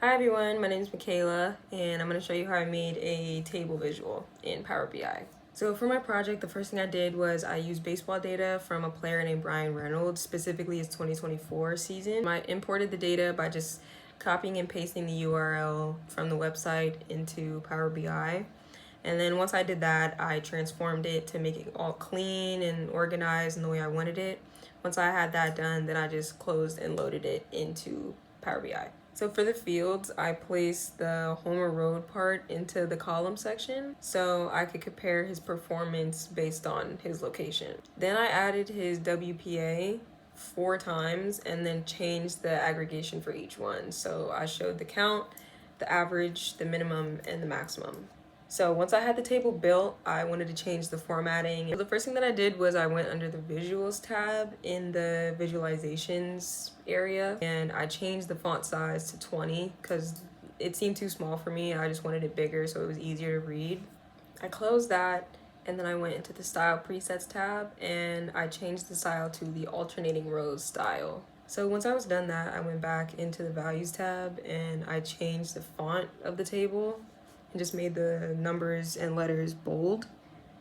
Hi everyone, my name is Michaela and I'm going to show you how I made a table visual in Power BI. So for my project, the first thing I did was I used baseball data from a player named Brian Reynolds, specifically his 2024 season. I imported the data by just copying and pasting the URL from the website into Power BI. And then once I did that, I transformed it to make it all clean and organized in the way I wanted it. Once I had that done, then I just closed and loaded it into Power BI. So for the fields, I placed the Homer Road part into the column section so I could compare his performance based on his location. Then I added his WPA 4 times and then changed the aggregation for each one. So I showed the count, the average, the minimum, and the maximum. So once I had the table built, I wanted to change the formatting. So the first thing that I did was I went under the visuals tab in the visualizations area and I changed the font size to 20 because it seemed too small for me. I just wanted it bigger so it was easier to read. I closed that and then I went into the style presets tab and I changed the style to the alternating rows style. So once I was done that, I went back into the values tab and I changed the font of the table and just made the numbers and letters bold.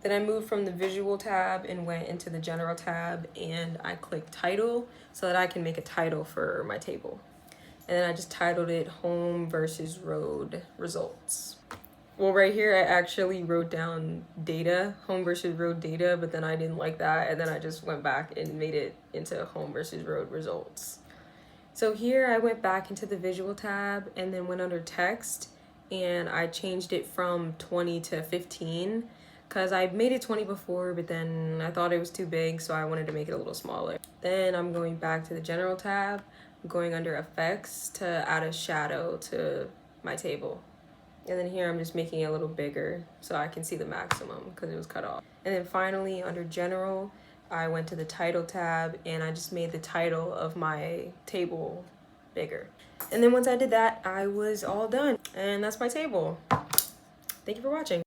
Then I moved from the visual tab and went into the general tab and I clicked title so that I can make a title for my table. And then I just titled it home versus road results. Well, right here I actually wrote down data, home versus road data, but then I didn't like that and then I just went back and made it into home versus road results. So here I went back into the visual tab and then went under text and I changed it from 20 to 15 because I made it 20 before, but then I thought it was too big, so I wanted to make it a little smaller. Then I'm going back to the general tab, I'm going under effects to add a shadow to my table. And then here I'm just making it a little bigger so I can see the maximum because it was cut off. And then finally under general, I went to the title tab and I just made the title of my table bigger. And then once I did that, I was all done. And that's my table. Thank you for watching.